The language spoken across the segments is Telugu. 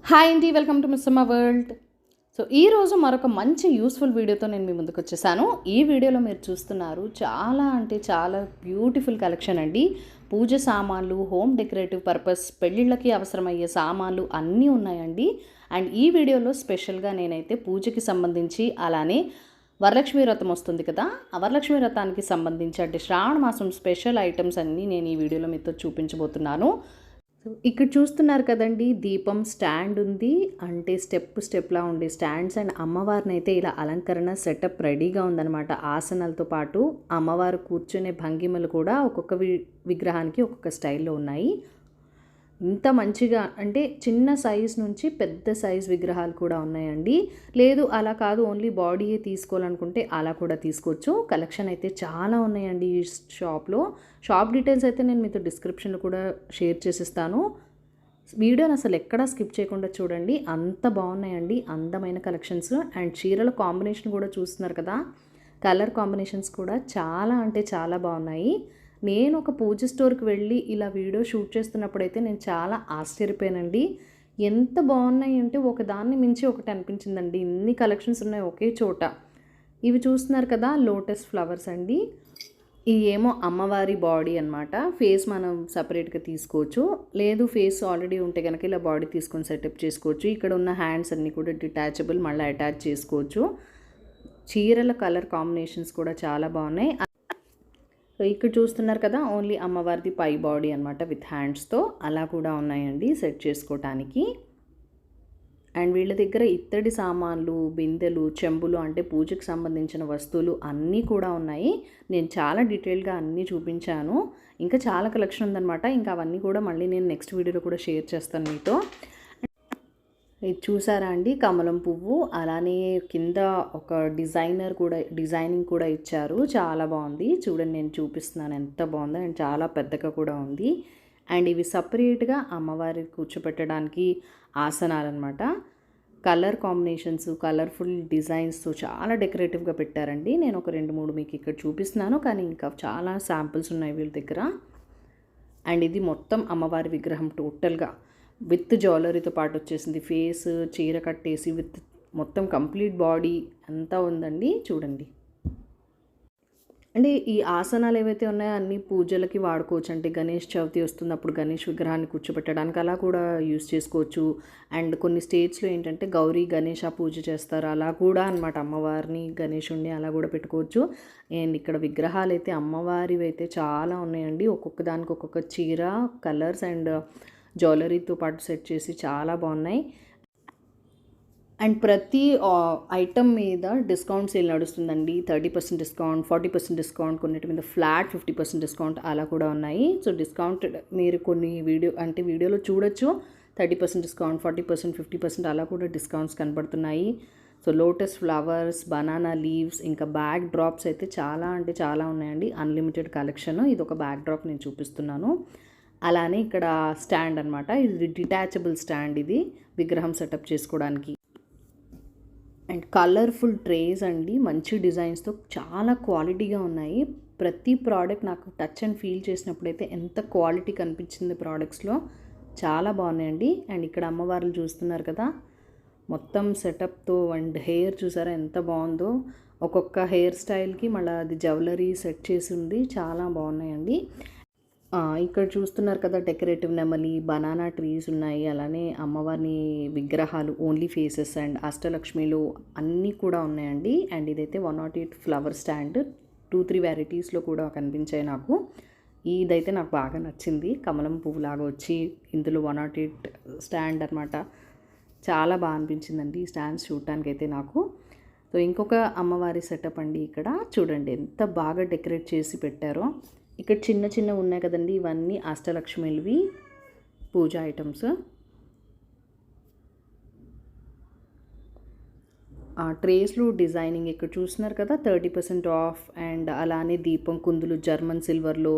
హాయ్ అండి, వెల్కమ్ టు మిస్ అమ్మ వరల్డ్. సో ఈరోజు మరొక మంచి యూస్ఫుల్ వీడియోతో నేను మీ ముందుకు వచ్చేసాను. ఈ వీడియోలో మీరు చూస్తున్నారు చాలా అంటే చాలా బ్యూటిఫుల్ కలెక్షన్ అండి. పూజ సామాన్లు, హోమ్ డెకరేటివ్ పర్పస్, పెళ్ళిళ్ళకి అవసరమయ్యే సామాన్లు అన్నీ ఉన్నాయండి. అండ్ ఈ వీడియోలో స్పెషల్గా నేనైతే పూజకి సంబంధించి, అలానే వరలక్ష్మి వ్రతం వస్తుంది కదా, ఆ వరలక్ష్మి వ్రతానికి సంబంధించి అంటే శ్రావణ మాసం స్పెషల్ ఐటమ్స్ అన్నీ నేను ఈ వీడియోలో మీతో చూపించబోతున్నాను. సో ఇక్కడ చూస్తున్నారు కదండి, దీపం స్టాండ్ ఉంది. అంటే స్టెప్లా ఉండే స్టాండ్స్ అండ్ అమ్మవారిని అయితే ఇలా అలంకరణ సెటప్ రెడీగా ఉందన్నమాట. ఆసనాలతో పాటు అమ్మవారు కూర్చునే భంగిమలు కూడా ఒక్కొక్క విగ్రహానికి ఒక్కొక్క స్టైల్లో ఉన్నాయి. ఇంత మంచిగా అంటే చిన్న సైజ్ నుంచి పెద్ద సైజ్ విగ్రహాలు కూడా ఉన్నాయండి. లేదు అలా కాదు ఓన్లీ బాడీయే తీసుకోవాలనుకుంటే అలా కూడా తీసుకోవచ్చు. కలెక్షన్ అయితే చాలా ఉన్నాయండి ఈ షాప్లో. షాప్ డీటెయిల్స్ అయితే నేను మీతో డిస్క్రిప్షన్లో కూడా షేర్ చేసిస్తాను. వీడియోని అసలు ఎక్కడా స్కిప్ చేయకుండా చూడండి, అంత బాగున్నాయండి. అందమైన కలెక్షన్స్ అండ్ చీరల కాంబినేషన్ కూడా చూస్తున్నారు కదా, కలర్ కాంబినేషన్స్ కూడా చాలా అంటే చాలా బాగున్నాయి. నేను ఒక పూజ స్టోర్కి వెళ్ళి ఇలా వీడియో షూట్ చేస్తున్నప్పుడైతే నేను చాలా ఆశ్చర్యపోయానండి. ఎంత బాగున్నాయి అంటే ఒకదాన్ని మించి ఒకటి అనిపించిందండి. ఇన్ని కలెక్షన్స్ ఉన్నాయి ఒకే చోట. ఇవి చూస్తున్నారు కదా, లోటస్ ఫ్లవర్స్ అండి. ఇది ఏమో అమ్మవారి బాడీ అనమాట. ఫేస్ మనం సపరేట్గా తీసుకోవచ్చు, లేదు ఫేస్ ఆల్రెడీ ఉంటే కనుక ఇలా బాడీ తీసుకొని సెటప్ చేసుకోవచ్చు. ఇక్కడ ఉన్న హ్యాండ్స్ అన్నీ కూడా డిటాచబుల్, మళ్ళీ అటాచ్ చేసుకోవచ్చు. చీరల కలర్ కాంబినేషన్స్ కూడా చాలా బాగున్నాయి. సో ఇక్కడ చూస్తున్నారు కదా, ఓన్లీ అమ్మవారిది పై బాడీ అనమాట విత్ హ్యాండ్స్తో అలా కూడా ఉన్నాయండి సెట్ చేసుకోవటానికి. అండ్ వీళ్ళ దగ్గర ఇత్తడి సామాన్లు, బిందెలు, చెంబులు అంటే పూజకు సంబంధించిన వస్తువులు అన్నీ కూడా ఉన్నాయి. నేను చాలా డీటెయిల్గా అన్నీ చూపించాను. ఇంకా చాలా కలెక్షన్ ఉందన్నమాట. ఇంకా అవన్నీ కూడా మళ్ళీ నేను నెక్స్ట్ వీడియోలో కూడా షేర్ చేస్తాను మీతో. ఇది చూసారా అండి, కమలం పువ్వు. అలానే కింద ఒక డిజైనింగ్ కూడా ఇచ్చారు. చాలా బాగుంది. చూడండి, నేను చూపిస్తున్నాను ఎంత బాగుందో. అండ్ చాలా పెద్దగా కూడా ఉంది. అండ్ ఇవి సపరేట్గా అమ్మవారి కూర్చోపెట్టడానికి ఆసనాలు అనమాట. కలర్ కాంబినేషన్స్, కలర్ఫుల్ డిజైన్స్తో చాలా డెకరేటివ్గా పెట్టారండి. నేను ఒక 2-3 మీకు ఇక్కడ చూపిస్తున్నాను, కానీ ఇంకా చాలా శాంపిల్స్ ఉన్నాయి వీళ్ళ దగ్గర. అండ్ ఇది మొత్తం అమ్మవారి విగ్రహం టోటల్గా విత్ జ్యువెలరీతో పాటు వచ్చేసింది. ఫేస్ చీర కట్టేసి విత్ మొత్తం కంప్లీట్ బాడీ అంతా ఉందండి. చూడండి, అంటే ఈ ఆసనాలు ఏవైతే ఉన్నాయో అన్ని పూజలకి వాడుకోవచ్చు. అంటే గణేష్ చవితి వస్తుంది, అప్పుడు గణేష్ విగ్రహాన్ని కూర్చోబెట్టడానికి అలా కూడా యూస్ చేసుకోవచ్చు. అండ్ కొన్ని స్టేట్స్లో ఏంటంటే గౌరీ గణేష పూజ చేస్తారు, అలా కూడా అనమాట. అమ్మవారిని గణేషుణ్ణి అలా కూడా పెట్టుకోవచ్చు. అండ్ ఇక్కడ విగ్రహాలు అయితే అమ్మవారివి అయితే చాలా ఉన్నాయండి. ఒక్కొక్క దానికి ఒక్కొక్క చీర, కలర్స్ అండ్ జ్యువెలరీతో పాటు సెట్ చేసి చాలా బాగున్నాయి. అండ్ ప్రతి ఐటమ్ మీద డిస్కౌంట్ సేల్ నడుస్తుందండి. 30% డిస్కౌంట్, 40% డిస్కౌంట్, కొన్నిటి మీద ఫ్లాట్ 50% డిస్కౌంట్ అలా కూడా ఉన్నాయి. సో డిస్కౌంట్ మీరు కొన్ని వీడియోలో చూడొచ్చు. 30% డిస్కౌంట్, 40%, 50% అలా కూడా డిస్కౌంట్స్ కనబడుతున్నాయి. So lotus flowers, banana leaves, ఇంకా బ్యాక్ డ్రాప్స్ అయితే చాలా అంటే చాలా ఉన్నాయండి. Unlimited collection. ఇది ఒక బ్యాక్ డ్రాప్ నేను చూపిస్తున్నాను. అలానే ఇక్కడ స్టాండ్ అనమాట. ఇది డిటాచబుల్ స్టాండ్, ఇది విగ్రహం సెటప్ చేసుకోవడానికి. అండ్ కలర్ఫుల్ ట్రేస్ అండి, మంచి డిజైన్స్తో చాలా క్వాలిటీగా ఉన్నాయి. ప్రతి ప్రోడక్ట్ నాకు టచ్ అండ్ ఫీల్ చేసినప్పుడైతే ఎంత క్వాలిటీ కనిపించింది ప్రోడక్ట్స్లో. చాలా బాగున్నాయండి. అండ్ ఇక్కడ అమ్మవార్లు చూస్తున్నారు కదా, మొత్తం సెటప్తో. అండ్ హెయిర్ చూసారా ఎంత బాగుందో. ఒక్కొక్క హెయిర్ స్టైల్కి మళ్ళీ అది జ్యువెలరీ సెట్ చేసి ఉంది. చాలా బాగున్నాయండి. ఇక్కడ చూస్తున్నారు కదా, డెకరేటివ్ నెమలి, బనానా ట్రీస్ ఉన్నాయి. అలానే అమ్మవారిని విగ్రహాలు, ఓన్లీ ఫేసెస్ అండ్ అష్టలక్ష్మిలు అన్నీ కూడా ఉన్నాయండి. అండ్ ఇదైతే 108 ఫ్లవర్ స్టాండ్. 2-3 వెరైటీస్లో కూడా కనిపించాయి నాకు. ఇదైతే నాకు బాగా నచ్చింది. కమలం పువ్వులాగా వచ్చి ఇందులో 108 స్టాండ్ అనమాట. చాలా బాగా అనిపించిందండి ఈ స్టాండ్స్ చూడటానికి అయితే నాకు. సో ఇంకొక అమ్మవారి సెటప్ అండి. ఇక్కడ చూడండి ఎంత బాగా డెకరేట్ చేసి పెట్టారో. ఇక్కడ చిన్న చిన్న ఉన్నాయి కదండి, ఇవన్నీ అష్టలక్ష్మివి పూజ ఐటమ్స్. ట్రేస్లు డిజైనింగ్ ఇక్కడ చూస్తున్నారు కదా, 30% ఆఫ్. అండ్ అలానే దీపం కుందులు జర్మన్ సిల్వర్లో,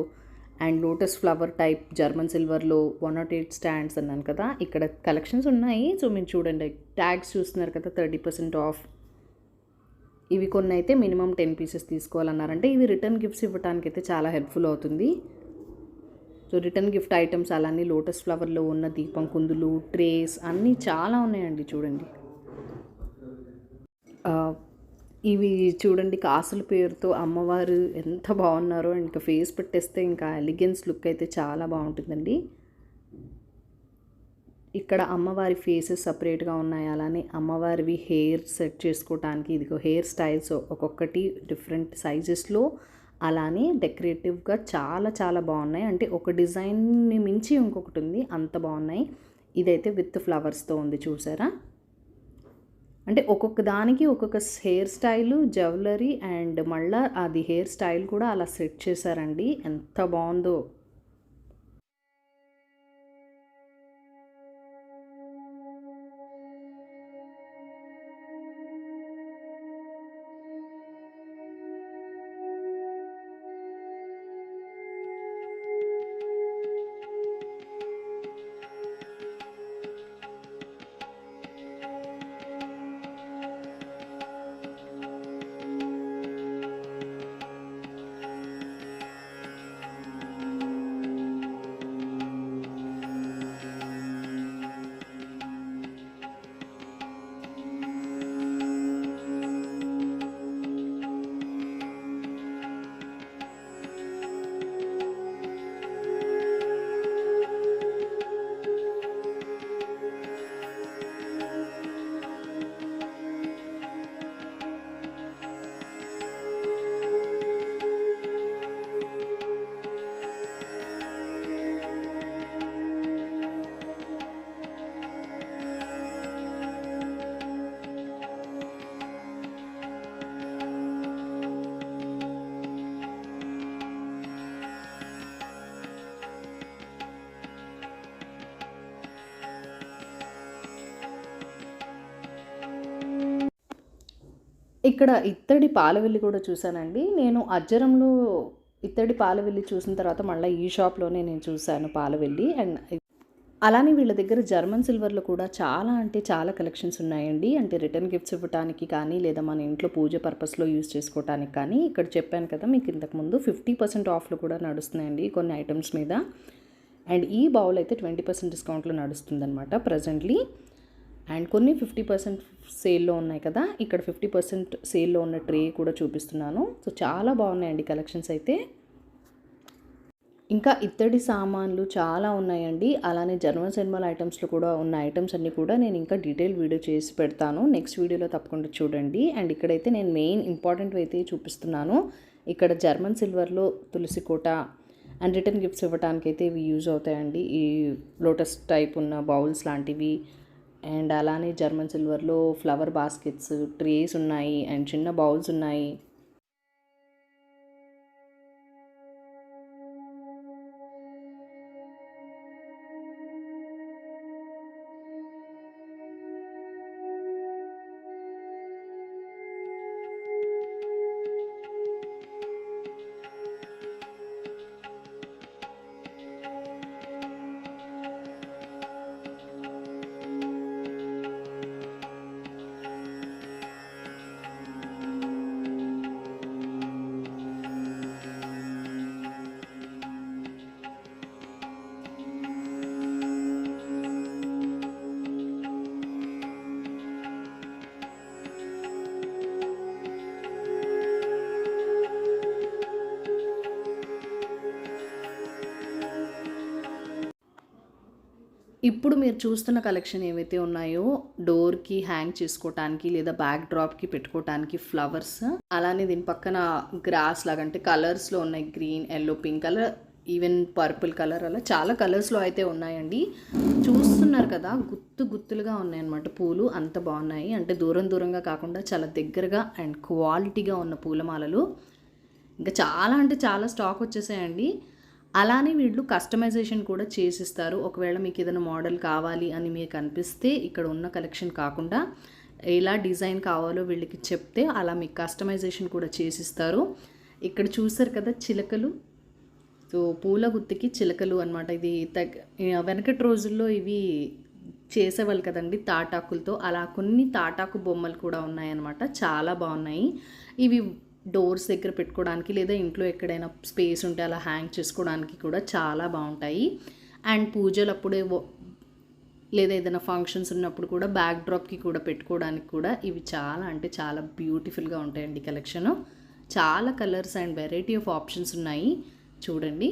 and lotus flower type German సిల్వర్లో 108 స్టాండ్స్ అన్నాను కదా. ఇక్కడ కలెక్షన్స్ ఉన్నాయి. సో మీరు చూడండి, ట్యాగ్స్ చూస్తున్నారు కదా, 30% ఆఫ్. ఇవి కొన్ని అయితే మినిమం 10 పీసెస్ తీసుకోవాలన్నారంటే ఇవి రిటర్న్ గిఫ్ట్స్ ఇవ్వడానికి అయితే చాలా హెల్ప్ఫుల్ అవుతుంది. So so return gift items అలానే లోటస్ ఫ్లవర్లో ఉన్న దీపం కుందులు, ట్రేస్ అన్నీ చాలా ఉన్నాయండి చూడండి. ఇవి చూడండి కాసుల పేరుతో అమ్మవారు ఎంత బాగున్నారో. ఇంకా ఫేస్ పెట్టేస్తే ఇంకా ఎలిగెన్స్ లుక్ అయితే చాలా బాగుంటుందండి. ఇక్కడ అమ్మవారి ఫేసెస్ సపరేట్గా ఉన్నాయి. అలానే అమ్మవారివి హెయిర్ సెట్ చేసుకోవటానికి ఇదిగో హెయిర్ స్టైల్స్ ఒక్కొక్కటి డిఫరెంట్ సైజెస్లో అలానే డెకరేటివ్గా చాలా చాలా బాగున్నాయి. అంటే ఒక డిజైన్ని మించి ఇంకొకటి ఉంది, అంత బాగున్నాయి. ఇదైతే విత్ ఫ్లవర్స్తో ఉంది చూసారా. అంటే ఒక్కొక్క దానికి ఒక్కొక్క హెయిర్ స్టైలు, జ్యువెలరీ అండ్ మళ్ళీ అది హెయిర్ స్టైల్ కూడా అలా సెట్ చేశారండి. ఎంత బాగుందో. ఇక్కడ ఇత్తడి పాలవెల్లి కూడా చూశానండి. నేను అజ్జరంలో ఇత్తడి పాలవెల్లి చూసిన తర్వాత మళ్ళీ ఈ షాప్లోనే నేను చూశాను పాలవెల్లి. అండ్ అలానే వీళ్ళ దగ్గర జర్మన్ సిల్వర్లో కూడా చాలా అంటే చాలా కలెక్షన్స్ ఉన్నాయండి. అంటే రిటర్న్ గిఫ్ట్స్ ఇవ్వడానికి కానీ లేదా మన ఇంట్లో పూజ పర్పస్లో యూజ్ చేసుకోవడానికి కానీ. ఇక్కడ చెప్పాను కదా మీకు ఇంతకుముందు 50% ఆఫ్లు కూడా నడుస్తున్నాయండి కొన్ని ఐటమ్స్ మీద. అండ్ ఈ బౌల్ అయితే 20% డిస్కౌంట్లో నడుస్తుందన్నమాట ప్రజెంట్లీ. అండ్ కొన్ని 50% సేల్లో ఉన్నాయి కదా, ఇక్కడ 50% సేల్లో ఉన్న ట్రే కూడా చూపిస్తున్నాను. సో చాలా బాగున్నాయండి కలెక్షన్స్ అయితే. ఇంకా ఇత్తడి సామాన్లు చాలా ఉన్నాయండి. అలానే జర్మన్ సినిమాల ఐటమ్స్లో కూడా ఉన్న ఐటమ్స్ అన్నీ కూడా నేను ఇంకా డీటెయిల్ వీడియో చేసి పెడతాను. నెక్స్ట్ వీడియోలో తప్పకుండా చూడండి. అండ్ ఇక్కడైతే నేను మెయిన్ ఇంపార్టెంట్ అయితే చూపిస్తున్నాను. ఇక్కడ జర్మన్ సిల్వర్లో తులసి కోట అండ్ రిటర్న్ గిఫ్ట్స్ ఇవ్వడానికి అయితే ఇవి యూజ్ అవుతాయండి. ఈ లోటస్ టైప్ ఉన్న బౌల్స్ లాంటివి. అండ్ అలానే జర్మన్ సిల్వర్లో ఫ్లవర్ బాస్కెట్స్, ట్రేస్ ఉన్నాయి అండ్ చిన్న బౌల్స్ ఉన్నాయి. ఇప్పుడు మీరు చూస్తున్న కలెక్షన్ ఏవైతే ఉన్నాయో డోర్కి హ్యాంగ్ చేసుకోవటానికి లేదా బ్యాక్ డ్రాప్కి పెట్టుకోవటానికి ఫ్లవర్స్, అలానే దీని పక్కన గ్రాస్ లాగా అంటే కలర్స్లో ఉన్నాయి. Green, yellow, pink colour, even purple colour, అలా చాలా కలర్స్లో అయితే ఉన్నాయండి. చూస్తున్నారు కదా, గుత్తులుగా ఉన్నాయన్నమాట పూలు. అంత బాగున్నాయి. అంటే దూరం దూరంగా కాకుండా చాలా దగ్గరగా అండ్ క్వాలిటీగా ఉన్న పూలమాలలు. ఇంకా చాలా అంటే చాలా స్టాక్ వచ్చేసాయండి. అలానే వీళ్ళు కస్టమైజేషన్ కూడా చేసిస్తారు. ఒకవేళ మీకు ఏదైనా మోడల్ కావాలి అని మీకు అనిపిస్తే ఇక్కడ ఉన్న కలెక్షన్ కాకుండా ఎలా డిజైన్ కావాలో వీళ్ళకి చెప్తే అలా మీకు కస్టమైజేషన్ కూడా చేసిస్తారు. ఇక్కడ చూసారు కదా చిలకలు. సో పూల గుత్తికి చిలకలు అనమాట. ఇది వెనకటి రోజుల్లో ఇవి చేసేవాళ్ళు కదండి తాటాకులతో. అలా కొన్ని తాటాకు బొమ్మలు కూడా ఉన్నాయన్నమాట. చాలా బాగున్నాయి. ఇవి డోర్స్ దగ్గర పెట్టుకోవడానికి లేదా ఇంట్లో ఎక్కడైనా స్పేస్ ఉంటే అలా హ్యాంగ్ చేసుకోవడానికి కూడా చాలా బాగుంటాయి. అండ్ పూజలప్పుడే లేదా ఏదైనా ఫంక్షన్స్ ఉన్నప్పుడు కూడా బ్యాక్ డ్రాప్కి కూడా పెట్టుకోవడానికి కూడా ఇవి చాలా అంటే చాలా బ్యూటిఫుల్గా ఉంటాయండి కలెక్షను. చాలా colours and variety of options ఉన్నాయి చూడండి.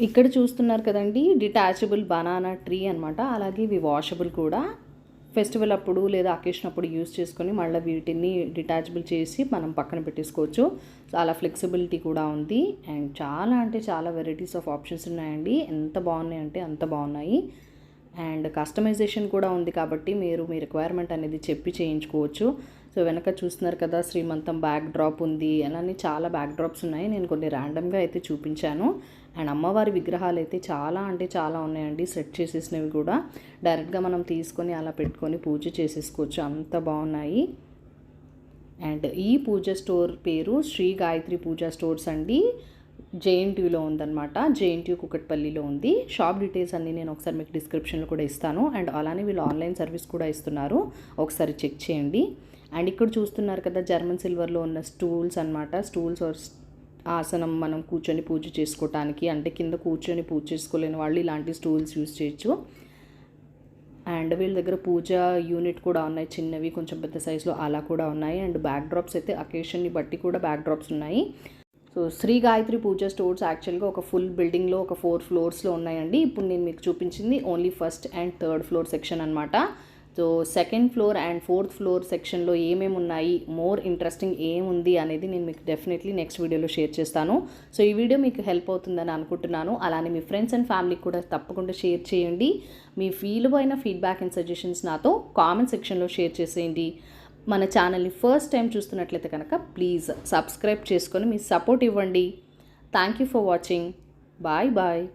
ఇక్కడ చూస్తున్నారు కదండి, డిటాచబుల్ బనానా ట్రీ అనమాట. అలాగే ఇవి వాషబుల్ కూడా. ఫెస్టివల్ అప్పుడు లేదా అకేషన్ అప్పుడు యూస్ చేసుకొని మళ్ళీ వీటిని డిటాచబుల్ చేసి మనం పక్కన పెట్టేసుకోవచ్చు. చాలా ఫ్లెక్సిబిలిటీ కూడా ఉంది. అండ్ చాలా అంటే చాలా వెరైటీస్ ఆఫ్ ఆప్షన్స్ ఉన్నాయండి. ఎంత బాగున్నాయి అంటే అంత బాగున్నాయి. అండ్ కస్టమైజేషన్ కూడా ఉంది కాబట్టి మీరు మీ రిక్వైర్మెంట్ అనేది చెప్పి చేయించుకోవచ్చు. సో వెనక చూస్తున్నారు కదా, శ్రీమంతం బ్యాక్ డ్రాప్ ఉంది. అలానే చాలా బ్యాక్ డ్రాప్స్ ఉన్నాయి. నేను కొన్ని ర్యాండమ్గా అయితే చూపించాను. అండ్ అమ్మవారి విగ్రహాలు అయితే చాలా అంటే చాలా ఉన్నాయండి. సెట్ చేసేసినవి కూడా డైరెక్ట్గా మనం తీసుకొని అలా పెట్టుకొని పూజ చేసేసుకోవచ్చు. అంత బాగున్నాయి. అండ్ ఈ పూజ స్టోర్ పేరు శ్రీ గాయత్రి పూజా స్టోర్స్ అండి. జేఎన్టీయూలో ఉందన్నమాట. జేఎన్టీయూ కుకట్పల్లిలో ఉంది. షాప్ డీటెయిల్స్ అన్నీ నేను ఒకసారి మీకు డిస్క్రిప్షన్లో కూడా ఇస్తాను. అండ్ అలానే వీళ్ళు ఆన్లైన్ సర్వీస్ కూడా ఇస్తున్నారు, ఒకసారి చెక్ చేయండి. అండ్ ఇక్కడ చూస్తున్నారు కదా, జర్మన్ సిల్వర్లో ఉన్న స్టూల్స్ అనమాట. స్టూల్స్ ఆసనం మనం కూర్చొని పూజ చేసుకోవటానికి, అంటే కింద కూర్చొని పూజ చేసుకోలేని వాళ్ళు ఇలాంటి స్టూల్స్ యూజ్ చేయొచ్చు. అండ్ వీళ్ళ దగ్గర పూజ యూనిట్ కూడా ఉన్నాయి, చిన్నవి కొంచెం పెద్ద సైజులో అలా కూడా ఉన్నాయి. అండ్ బ్యాక్ డ్రాప్స్ అయితే అకేషన్ని బట్టి కూడా బ్యాక్ డ్రాప్స్ ఉన్నాయి. సో శ్రీ గాయత్రి పూజ స్టోర్స్ యాక్చువల్గా ఒక ఫుల్ బిల్డింగ్లో ఒక 4 ఫ్లోర్స్లో ఉన్నాయండి. ఇప్పుడు నేను మీకు చూపించింది only first and third floor section అనమాట. So second floor and fourth floor సెక్షన్లో ఏమేమి ఉన్నాయి, మోర్ ఇంట్రెస్టింగ్ ఏముంది అనేది నేను మీకు డెఫినెట్లీ నెక్స్ట్ వీడియోలో షేర్ చేస్తాను. సో ఈ వీడియో మీకు హెల్ప్ అవుతుందని అనుకుంటున్నాను. అలానే మీ ఫ్రెండ్స్ అండ్ ఫ్యామిలీకి కూడా తప్పకుండా షేర్ చేయండి. మీ విలువైన ఫీడ్బ్యాక్ అండ్ సజెషన్స్ నాతో కామెంట్ సెక్షన్లో షేర్ చేసేయండి. మన ఛానల్ని ఫస్ట్ టైం చూస్తున్నట్లయితే కనుక ప్లీజ్ సబ్స్క్రైబ్ చేసుకొని మీ సపోర్ట్ ఇవ్వండి. Thank you for watching. Bye bye.